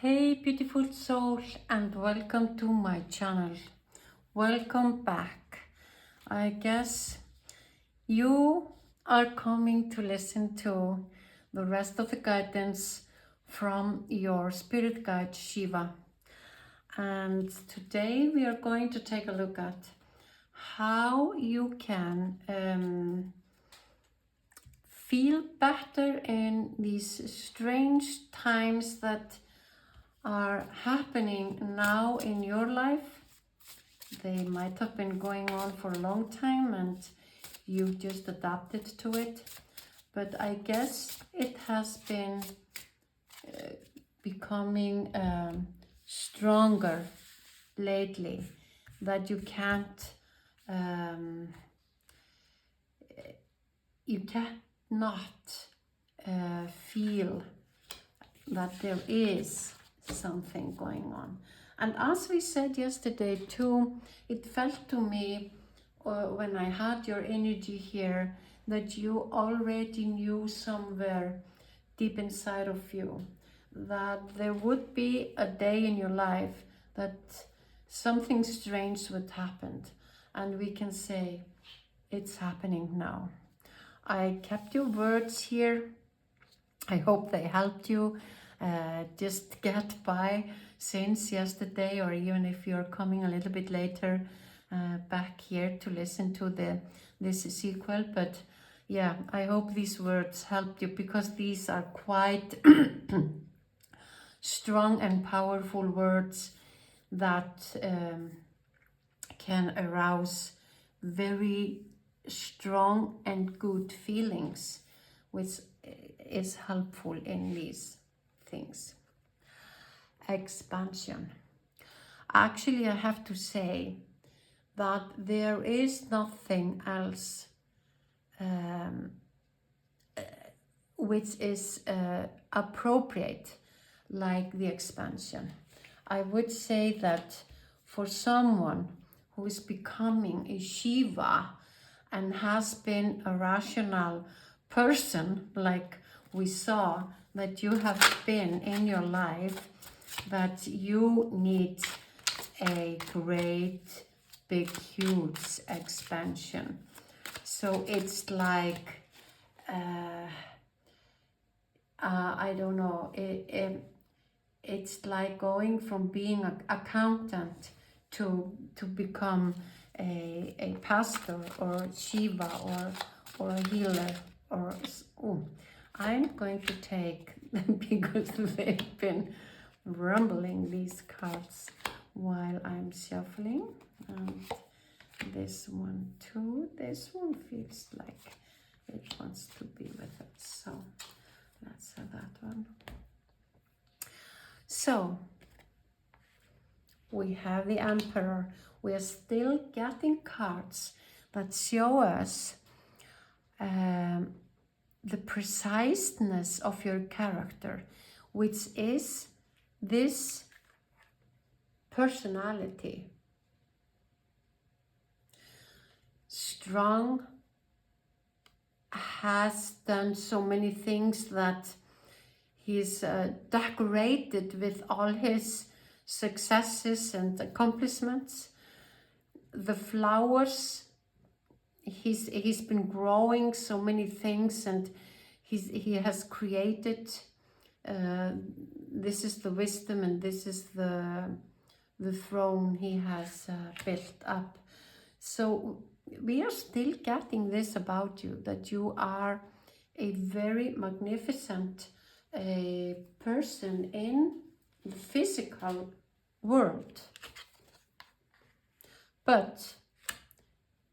Hey beautiful soul, and welcome to my channel. Welcome back. I guess you are coming to listen to the rest of the guidance from your spirit guide Shiva. And today we are going to take a look at how you can feel better in these strange times that are happening now in your life. They might have been going on for a long time and you just adapted to it. But I guess it has been becoming stronger lately, that you cannot feel that there is something going on. And as we said yesterday too, it felt to me when I had your energy here that you already knew somewhere deep inside of you that there would be a day in your life that something strange would happen, and we can say it's happening now. I kept your words here. I hope they helped you just get by since yesterday, or even if you're coming a little bit later back here to listen to this sequel. But yeah, I hope these words helped you, because these are quite strong and powerful words that can arouse very strong and good feelings, which is helpful in these things. Expansion. Actually, I have to say that there is nothing else which is appropriate like the expansion. I would say that for someone who is becoming a Shiva and has been a rational person, like we saw that you have been in your life, that you need a great, big, huge expansion. So it's like, I don't know, it's like going from being an accountant to become a pastor or Shiva or a healer. Or I'm going to take because they've been rumbling these cards while I'm shuffling. This one too. This one feels like it wants to be with it. So let's have that one. So we have the Emperor. We are still getting cards that show us the preciseness of your character, which is this personality. Strong, has done so many things that he's decorated with all his successes and accomplishments. The flowers, he's been growing so many things, and he has created. This is the wisdom, and this is the throne he has built up. So we are still getting this about you, that you are a very magnificent person in the physical world. But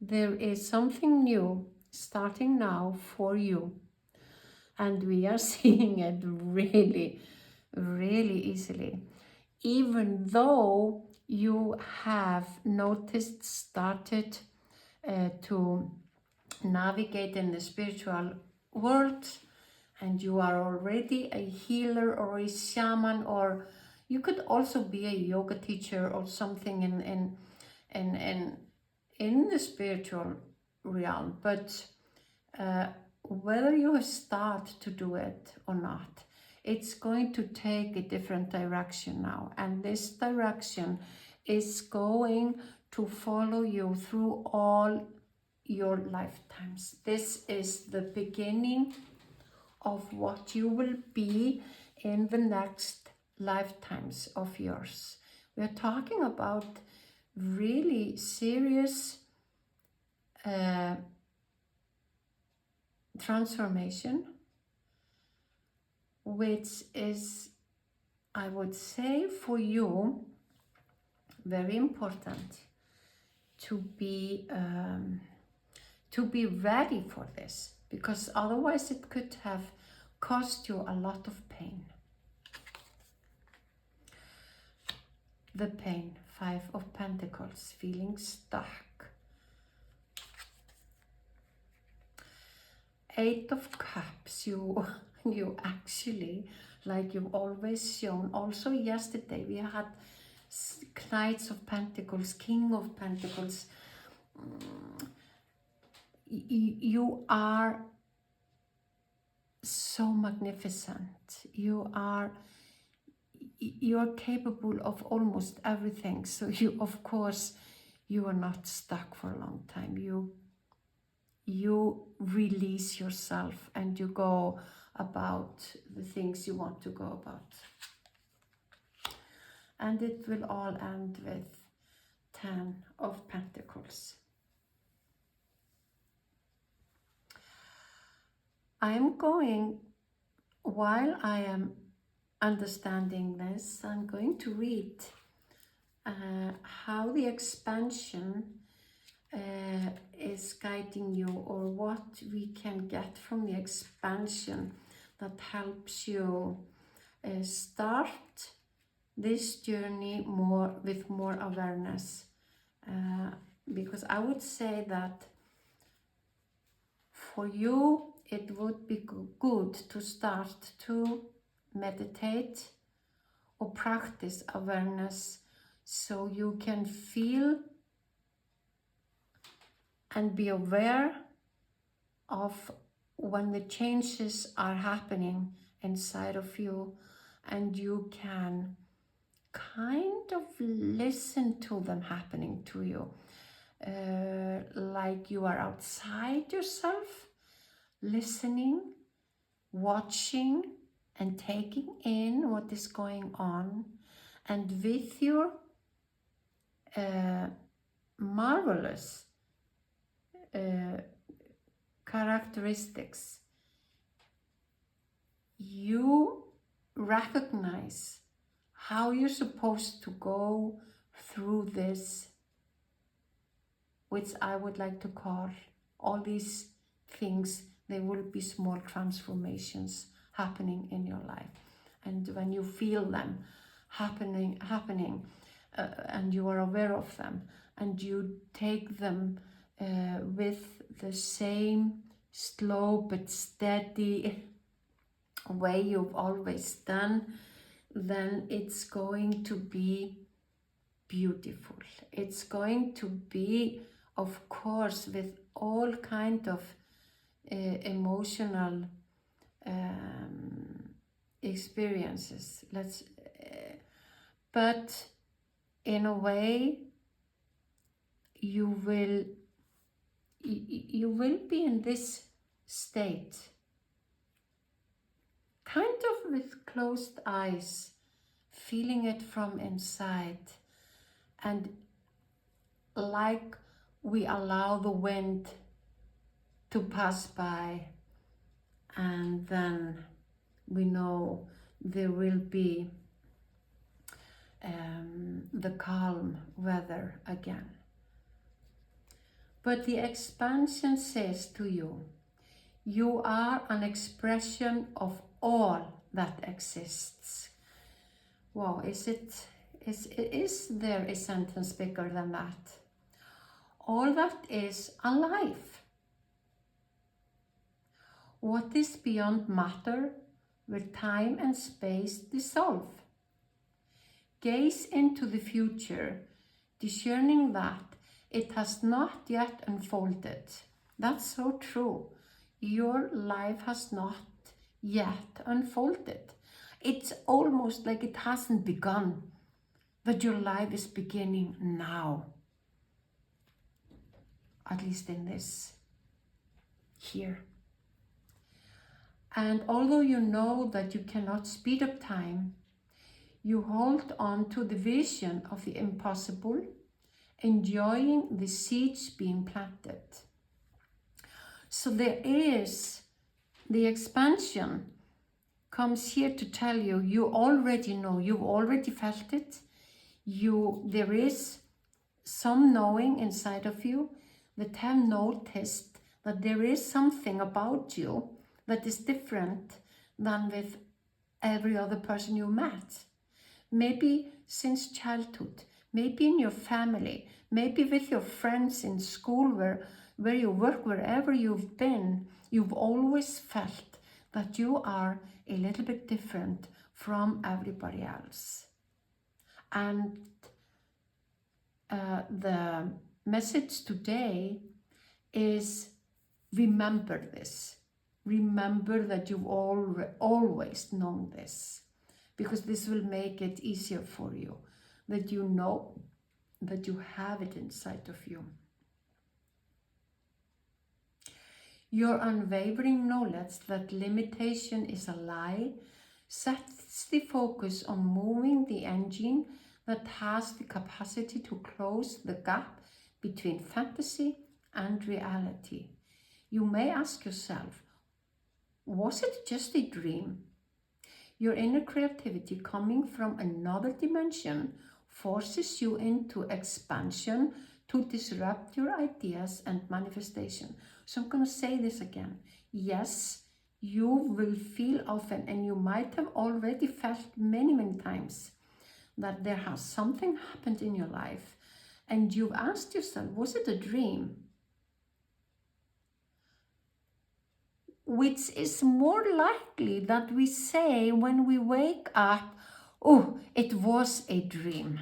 there is something new starting now for you. And we are seeing it really, really easily. Even though you have started to navigate in the spiritual world, and you are already a healer or a shaman, or you could also be a yoga teacher or something in the spiritual realm. But whether you start to do it or not, it's going to take a different direction now. And this direction is going to follow you through all your lifetimes. This is the beginning of what you will be in the next lifetimes of yours. We're talking about really serious transformation, which is, I would say, for you very important to be ready for this, because otherwise it could have cost you a lot of pain. The pain, 5 of Pentacles, feeling stuck. 8 of Cups, you actually, like you've always shown. Also yesterday we had Knights of Pentacles, King of Pentacles. You are so magnificent. You're capable of almost everything. So you, of course, you are not stuck for a long time. You release yourself and you go about the things you want to go about. And it will all end with 10 of Pentacles. I'm going, while I am understanding this, I'm going to read how the expansion is guiding you, or what we can get from the expansion that helps you start this journey with more awareness. Because I would say that for you it would be good to start to meditate or practice awareness, so you can feel and be aware of when the changes are happening inside of you, and you can kind of listen to them happening to you, like you are outside yourself, listening, watching and taking in what is going on, and with your marvelous characteristics, you recognize how you're supposed to go through this, which I would like to call all these things. There will be small transformations happening in your life, and when you feel them happening, and you are aware of them, and you take them with the same slow but steady way you've always done, then it's going to be beautiful. It's going to be, of course, with all kind of emotional experiences. But in a way, you will be in this state, kind of with closed eyes, feeling it from inside, and like we allow the wind to pass by, and then we know there will be the calm weather again. But the expansion says to you, you are an expression of all that exists. Wow, is there a sentence bigger than that? All that is alive. What is beyond matter will time and space dissolve. Gaze into the future, discerning that it has not yet unfolded. That's so true. Your life has not yet unfolded. it's almost like it hasn't begun, that your life is beginning now, at least in this here. And although you know that you cannot speed up time, you hold on to the vision of the impossible, enjoying the seeds being planted. So there is the expansion comes here to tell you, you already know, you've already felt it. There is some knowing inside of you that have noticed that there is something about you that is different than with every other person you met. Maybe since childhood, maybe in your family, maybe with your friends in school, where you work, wherever you've been, you've always felt that you are a little bit different from everybody else. And the message today is remember this. Remember that you've always known this, because this will make it easier for you, that you know that you have it inside of you. Your unwavering knowledge that limitation is a lie sets the focus on moving the engine that has the capacity to close the gap between fantasy and reality. You may ask yourself, was it just a dream? Your inner creativity coming from another dimension forces you into expansion to disrupt your ideas and manifestation. So I'm going to say this again. Yes, you will feel often, and you might have already felt many times, that there has something happened in your life and you've asked yourself, was it a dream? Which is more likely that we say when we wake up, oh, it was a dream.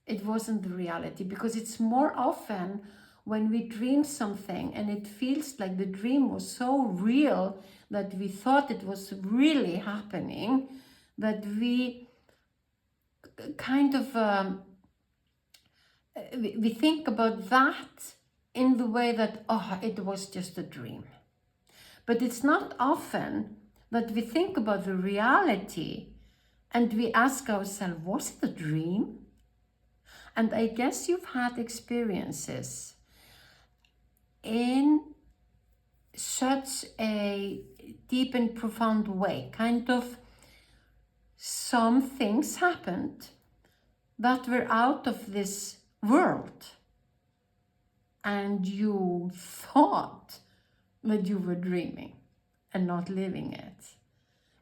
It wasn't the reality, because it's more often when we dream something and it feels like the dream was so real that we thought it was really happening, that we kind of, we think about that in the way that, oh, it was just a dream. But it's not often that we think about the reality and we ask ourselves, was it a dream? And I guess you've had experiences in such a deep and profound way, kind of some things happened that were out of this world, and you thought that you were dreaming and not living it.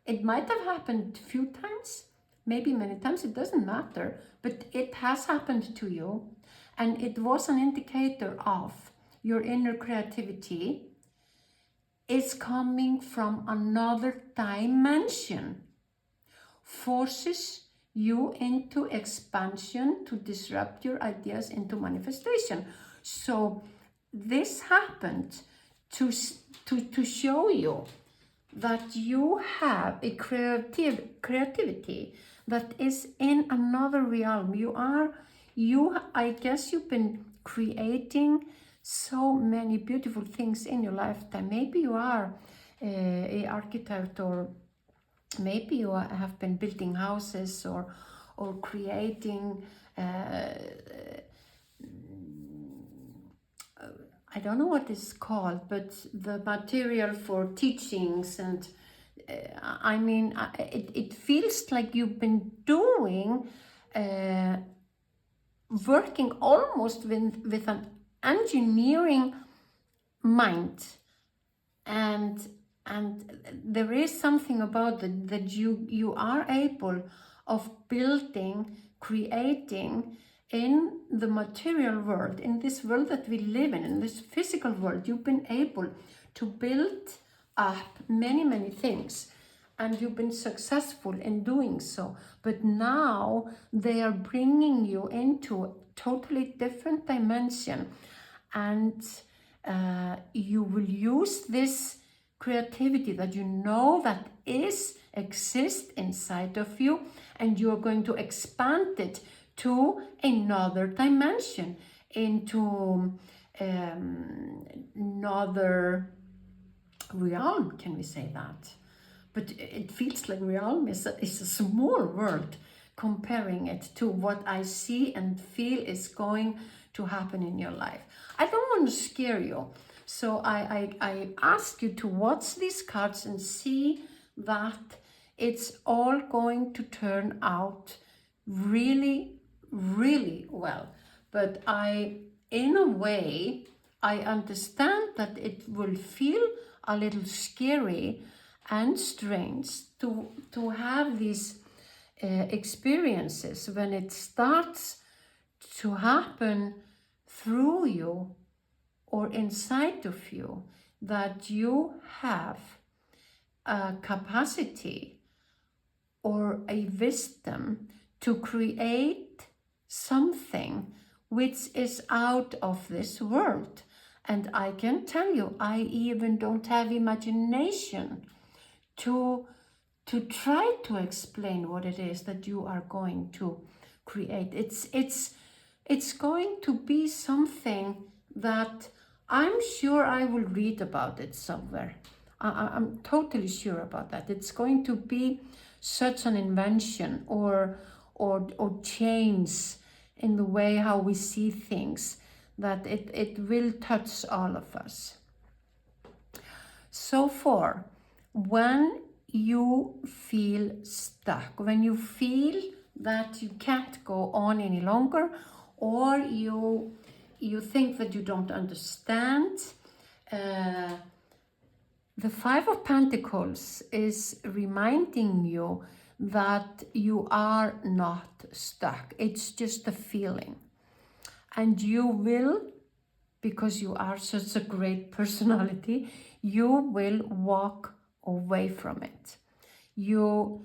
It might have happened a few times, maybe many times, it doesn't matter, but it has happened to you, and it was an indicator of your inner creativity is coming from another dimension, forces you into expansion to disrupt your ideas into manifestation. So this happened to show you that you have a creativity that is in another realm. I guess you've been creating so many beautiful things in your lifetime. Maybe you are an architect, or maybe you have been building houses or creating I don't know what it's called, but the material for teachings, and I mean, it feels like you've been doing, working almost with an engineering mind, and there is something about that you are able of building, creating in the material world, in this world that we live in this physical world. You've been able to build up many things, and you've been successful in doing so. But now they are bringing you into a totally different dimension, and you will use this creativity that you know that is exist inside of you, and you're going to expand it to another dimension, into another realm, can we say that? But it feels like realm is a small world comparing it to what I see and feel is going to happen in your life. I don't want to scare you, so I ask you to watch these cards and see that it's all going to turn out really, really well. But in a way, I understand that it will feel a little scary and strange to have these experiences when it starts to happen through you or inside of you, that you have a capacity or a wisdom to create something which is out of this world. And I can tell you, I even don't have imagination to try to explain what it is that you are going to create. It's going to be something that I'm sure I will read about it somewhere. I'm totally sure about that. It's going to be such an invention or change in the way how we see things, that it will touch all of us. So far, when you feel stuck, when you feel that you can't go on any longer, or you think that you don't understand, the Five of Pentacles is reminding you that you are not stuck. It's just a feeling. And you will, because you are such a great personality, you will walk away from it. You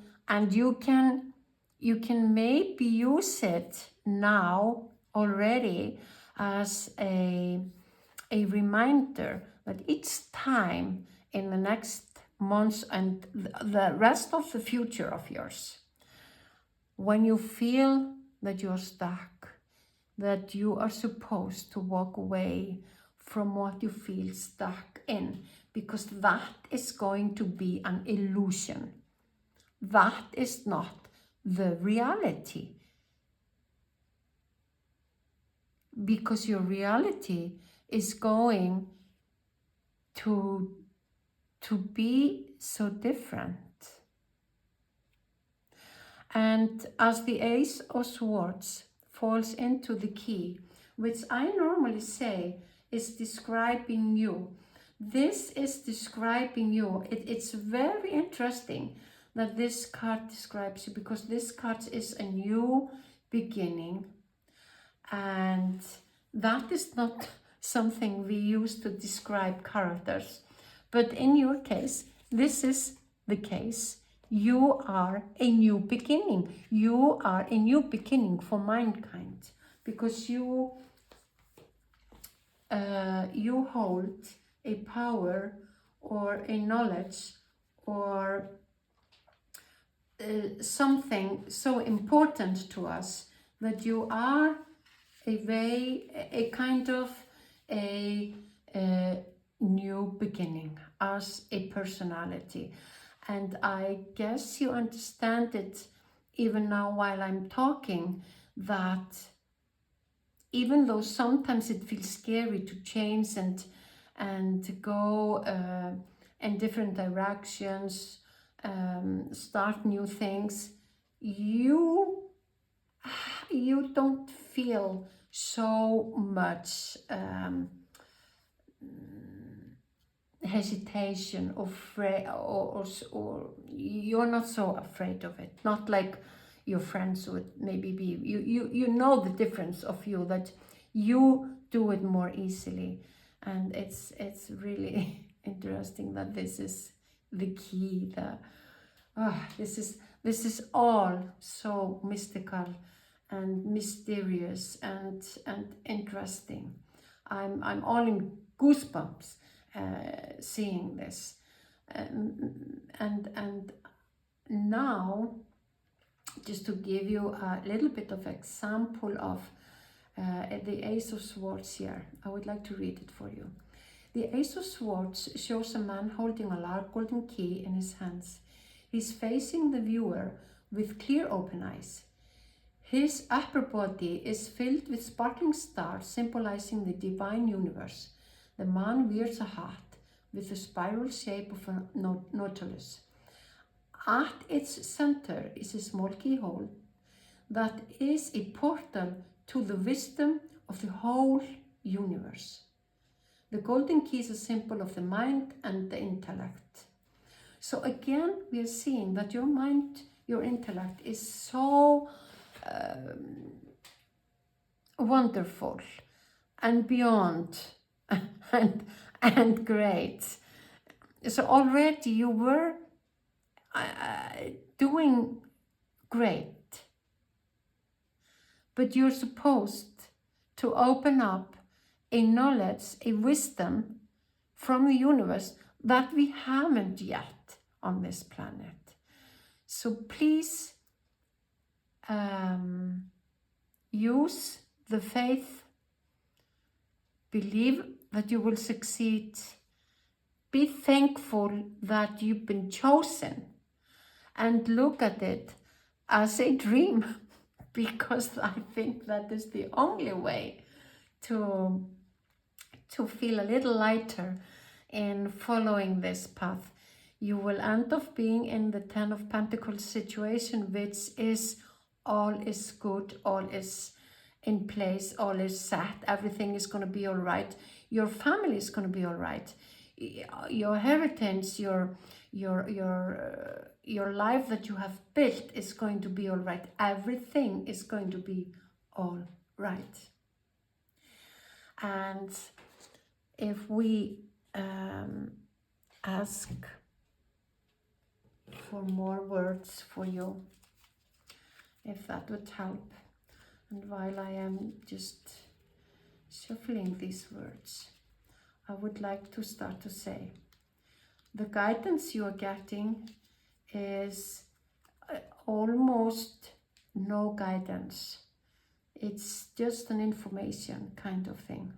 can maybe use it now already as a reminder that each time in the next months and the rest of the future of yours, when you feel that you're stuck, that you are supposed to walk away from what you feel stuck in, because that is going to be an illusion. That is not the reality. Because your reality is going to be so different. And as the Ace of Swords falls into the key, which I normally say is describing you, this is describing you. It's very interesting that this card describes you, because this card is a new beginning, and that is not something we use to describe characters. But in your case, this is the case. You are a new beginning. You are a new beginning for mankind, because you hold a power or a knowledge or something so important to us, that you are a kind of a new beginning as a personality. And I guess you understand it even now while I'm talking, that even though sometimes it feels scary to change and to go in different directions, start new things, you don't feel so much hesitation or you're not so afraid of it. Not like your friends would maybe be. You know the difference of you, that you do it more easily. And it's really interesting that this is the key. This is all so mystical and mysterious and interesting. I'm all in goosebumps seeing this, and now, just to give you a little bit of example of the Ace of Swords here, I would like to read it for you. The Ace of Swords shows a man holding a large golden key in his hands. He's facing the viewer with clear open eyes. His upper body is filled with sparkling stars symbolizing the divine universe. The man wears a hat with the spiral shape of a nautilus. At its center is a small keyhole that is a portal to the wisdom of the whole universe. The golden key is a symbol of the mind and the intellect. So again, we are seeing that your mind, your intellect is so wonderful and beyond and great. So already you were doing great, but you're supposed to open up a knowledge, a wisdom from the universe that we haven't yet on this planet. So please use the faith, believe that you will succeed, be thankful that you've been chosen, and look at it as a dream, because I think that is the only way to feel a little lighter in following this path. You will end up being in the Ten of Pentacles situation, which is all is good, all is in place, all is set, everything is going to be all right. Your family is going to be all right. Your inheritance, your life that you have built is going to be all right. Everything is going to be all right. And if we ask for more words for you, if that would help. And while I am just shuffling these words, I would like to start to say, the guidance you are getting is almost no guidance. It's just an information kind of thing.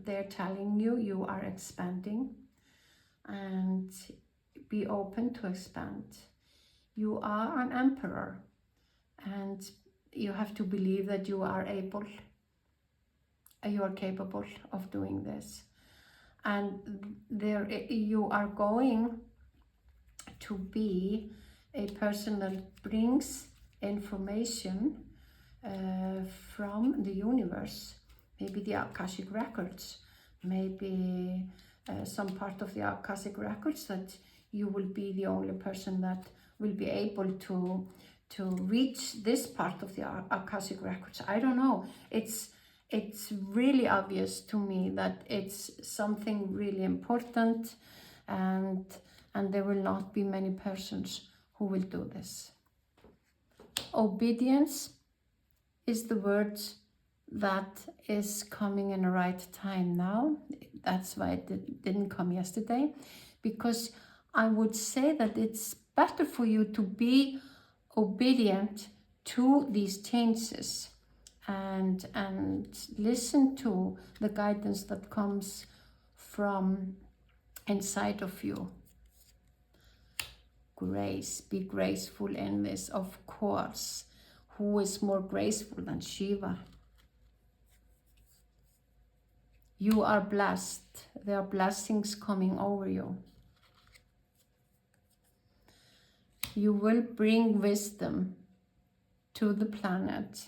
They're telling you you are expanding, and be open to expand. You are an emperor, and you have to believe that you are able, you are capable of doing this. And there you are going to be a person that brings information from the universe, maybe the Akashic records, maybe some part of the Akashic records that you will be the only person that will be able to reach this part of the Akashic records. I don't know. It's really obvious to me that it's something really important, and there will not be many persons who will do this. Obedience is the word that is coming in the right time now. That's why it didn't come yesterday, because I would say that it's better for you to be obedient to these changes and listen to the guidance that comes from inside of you. Grace, be graceful in this, of course. Who is more graceful than Shiva? You are blessed. There are blessings coming over you. You will bring wisdom to the planet.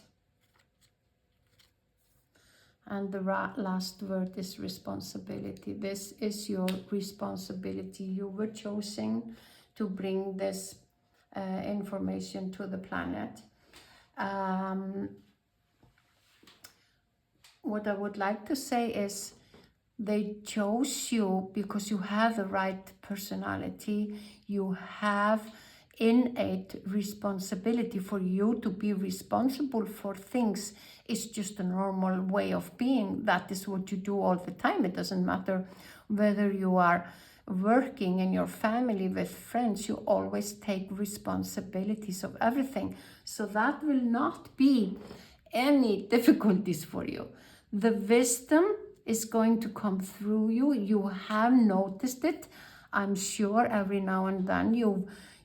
And the last word is responsibility. This is your responsibility. You were chosen to bring this information to the planet. What I would like to say is, they chose you because you have the right personality. You have innate responsibility. For you to be responsible for things is just a normal way of being. That is what you do all the time. It doesn't matter whether you are working in your family with friends, you always take responsibilities of everything. So that will not be any difficulties for you. The wisdom is going to come through you. You have noticed it. I'm sure every now and then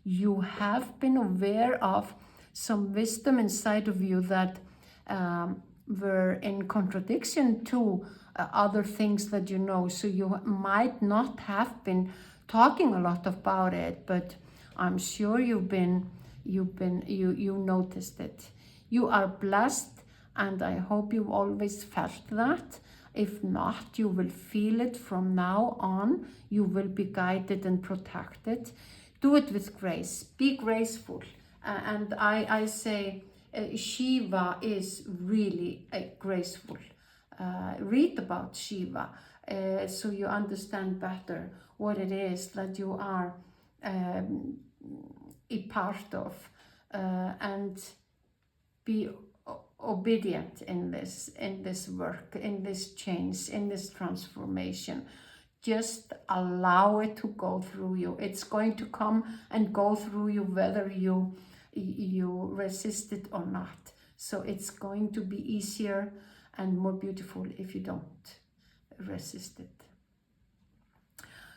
you have been aware of some wisdom inside of you that were in contradiction to other things that you know. So you might not have been talking a lot about it, but I'm sure you noticed it. You are blessed, and I hope you've always felt that. If not, you will feel it from now on. You will be guided and protected. Do it with grace. Be graceful. And I say Shiva is really graceful. Read about Shiva so you understand better what it is that you are a part of, and be obedient in this work, in this change, in this transformation. Just allow it to go through you. It's going to come and go through you whether you resist it or not. So it's going to be easier and more beautiful if you don't resist it.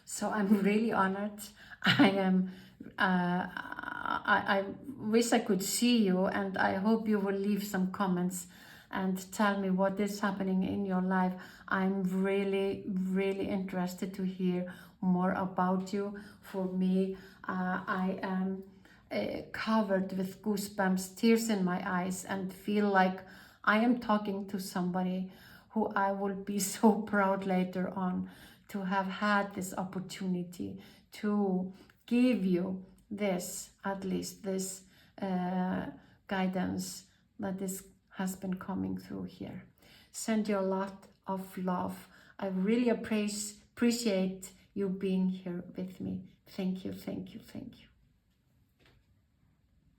So I'm really honored. I am. I wish I could see you, and I hope you will leave some comments and tell me what is happening in your life. I'm really, really interested to hear more about you. For me, I am covered with goosebumps, tears in my eyes, and feel like I am talking to somebody who I will be so proud later on to have had this opportunity to give you this, at least this guidance that has been coming through here. Send you a lot of love. I really appreciate you being here with me. Thank you, thank you, thank you.